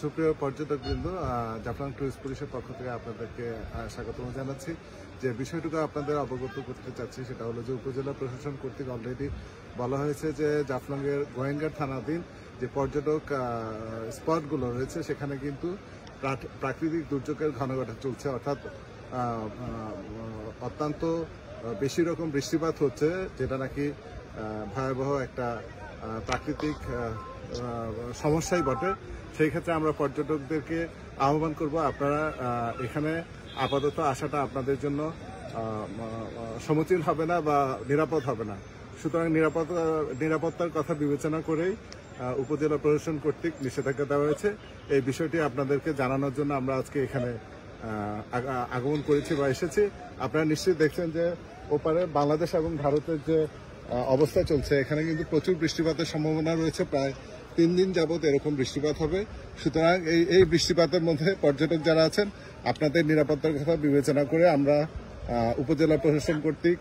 সুপ্রিয় পর্যটকবৃন্দ, জাফলং টুরিস্ট পুলিশের পক্ষ থেকে আপনাদেরকে স্বাগতম জানাচ্ছি। যে বিষয়টুকু আপনাদের অবগত করতে চাচ্ছি সেটা হলো যে উপজেলা প্রশাসন কর্তৃক অলরেডি বলা হয়েছে যে জাফলংয়ের গোয়েঙ্গার থানাধীন যে পর্যটক স্পটগুলো রয়েছে সেখানে কিন্তু প্রাকৃতিক দুর্যোগের ঘনঘটা চলছে, অর্থাৎ অত্যন্ত বেশি রকম বৃষ্টিপাত হচ্ছে, যেটা নাকি ভয়াবহ একটা প্রাকৃতিক সমস্যাই বটে। সেই ক্ষেত্রে আমরা পর্যটকদেরকে আহ্বান করব, আপনারা এখানে আপাতত আসাটা আপনাদের জন্য সমীচীন হবে না বা নিরাপদ হবে না। সুতরাং নিরাপত্তার কথা বিবেচনা করেই উপজেলা প্রশাসন কর্তৃক নিষেধাজ্ঞা দেওয়া হয়েছে। এই বিষয়টি আপনাদেরকে জানানোর জন্য আমরা আজকে এখানে আগমন করেছি বা এসেছি। আপনারা নিশ্চয়ই দেখছেন যে ওপারে বাংলাদেশ এবং ভারতের যে অবস্থা চলছে, এখানে কিন্তু প্রচুর বৃষ্টিপাতের সম্ভাবনা রয়েছে। প্রায় 3 দিন যাবৎ এরকম বৃষ্টিপাত হবে। সুতরাং এই বৃষ্টিপাতের মধ্যে পর্যটক যারা আছেন, আপনাদের নিরাপত্তার কথা বিবেচনা করে আমরা উপজেলা প্রশাসন কর্তৃক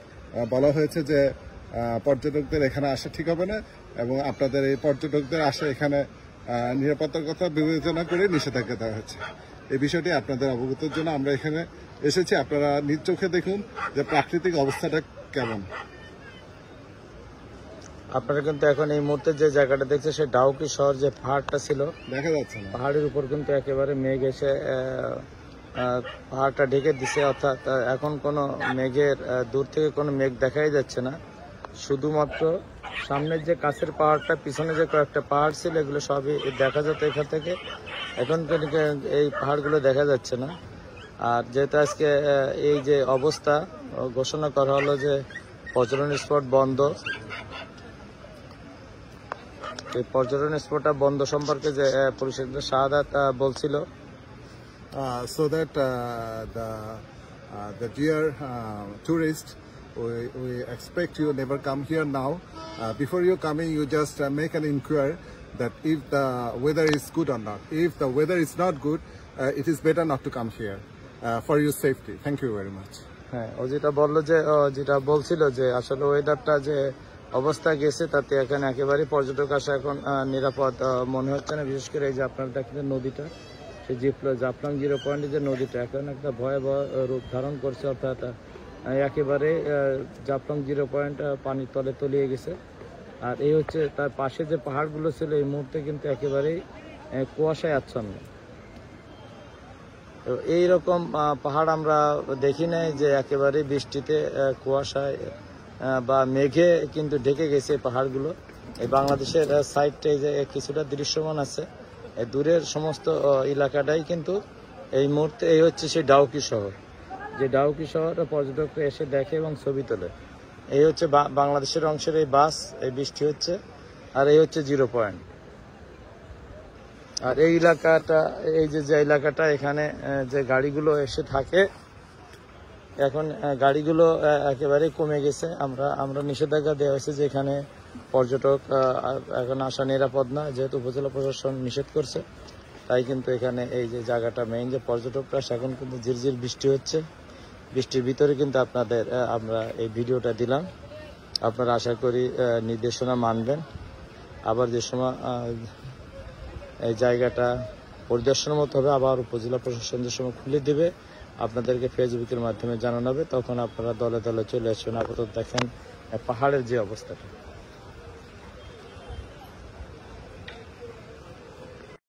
বলা হয়েছে যে পর্যটকদের এখানে আসা ঠিক হবে না, এবং আপনাদের এই পর্যটকদের আসা এখানে নিরাপত্তার কথা বিবেচনা করে নিষেধাজ্ঞা দেওয়া হয়েছে। এই বিষয়টি আপনাদের অবগতির জন্য আমরা এখানে এসেছি। আপনারা নিজ চোখে দেখুন যে প্রাকৃতিক অবস্থাটা কেমন। আপনারা কিন্তু এখন এই মুহূর্তে যে জায়গাটা দেখছে সে ডাউকি শহর যে পাহাড়টা ছিল দেখা যাচ্ছে না, পাহাড়ের উপর কিন্তু একেবারে মেঘ এসে পাহাড়টা ঢেকে দিছে, অর্থাৎ এখন কোনো মেঘের দূর থেকে কোনো মেঘ দেখাই যাচ্ছে না। শুধুমাত্র সামনের যে কাছের পাহাড়টা, পিছনে যে কয়েকটা পাহাড় ছিল এগুলো সবই দেখা যেত এখান থেকে। এখন কিন্তু এই পাহাড়গুলো দেখা যাচ্ছে না। আর যেহেতু আজকে এই যে অবস্থা ঘোষণা করা হলো যে পর্যটন স্পট বন্ধ, এই পর্যটন স্পটটা বন্ধ সম্পর্কে যে পুলিশের শাহাদাত বলছিল, so that the dear tourist, we expect you never come here now. Before you coming, you just make an inquiry that if the weather is good or not. If the weather is not good, it is better not to come here for your safety. Thank you very much. হ্যাঁ, ও যেটা বললো যে যেটা বলছিল যে আসলে ওয়েদারটা যে অবস্থা গেছে তাতে এখানে একেবারেই পর্যটক আসা এখন নিরাপদ মনে হচ্ছে না। বিশেষ করে এই যে আপনারা দেখেন নদীটা, সেই জাফলং 0 পয়েন্টে যে নদীটা এখন একটা ভয়াবহ রূপ ধারণ করছে, অর্থাৎ একেবারে জাফলং 0 পয়েন্ট পানির তলে তলিয়ে গেছে। আর এই হচ্ছে তার পাশে যে পাহাড়গুলো ছিল এই মুহূর্তে কিন্তু একেবারেই কুয়াশায় আচ্ছন্ন। তো এইরকম পাহাড় আমরা দেখি নাই যে একেবারে বৃষ্টিতে কুয়াশায় বা মেঘে কিন্তু ঢেকে গেছে পাহাড়গুলো। এই বাংলাদেশের সাইডটা যে কিছুটা দৃশ্যমান আছে, এই দূরের সমস্ত এলাকাটাই কিন্তু এই মুহূর্তে এই হচ্ছে সেই ডাউকি শহর, যে ডাউকি শহর পর্যটকরা এসে দেখে এবং ছবি তোলে। এই হচ্ছে বাংলাদেশের অংশের এই বাস, এই বৃষ্টি হচ্ছে, আর এই হচ্ছে 0 পয়েন্ট। আর এই এলাকাটা, এই যে এলাকাটা এখানে যে গাড়িগুলো এসে থাকে, এখন গাড়িগুলো একেবারে কমে গেছে। আমরা নিষেধাজ্ঞা দেওয়া হয়েছে যে এখানে পর্যটক এখন আসা নিরাপদ না, যেহেতু উপজেলা প্রশাসন নিষেধ করছে। তাই কিন্তু এখানে এই যে জায়গাটা মেইন যে পর্যটকরা, এখন কিন্তু ঝিরঝির বৃষ্টি হচ্ছে। বৃষ্টির ভিতরে কিন্তু আপনাদের আমরা এই ভিডিওটা দিলাম। আপনারা আশা করি নির্দেশনা মানবেন। আবার যে সময় এই জায়গাটা পরিদর্শনের মতো হবে, আবার উপজেলা প্রশাসন যে সময় খুলে দেবে আপনাদেরকে ফেসবুকের মাধ্যমে জানানো হবে, তখন আপনারা দলে দলে চলে আসবেন। আপাতত দেখেন পাহাড়ের যে অবস্থাটা।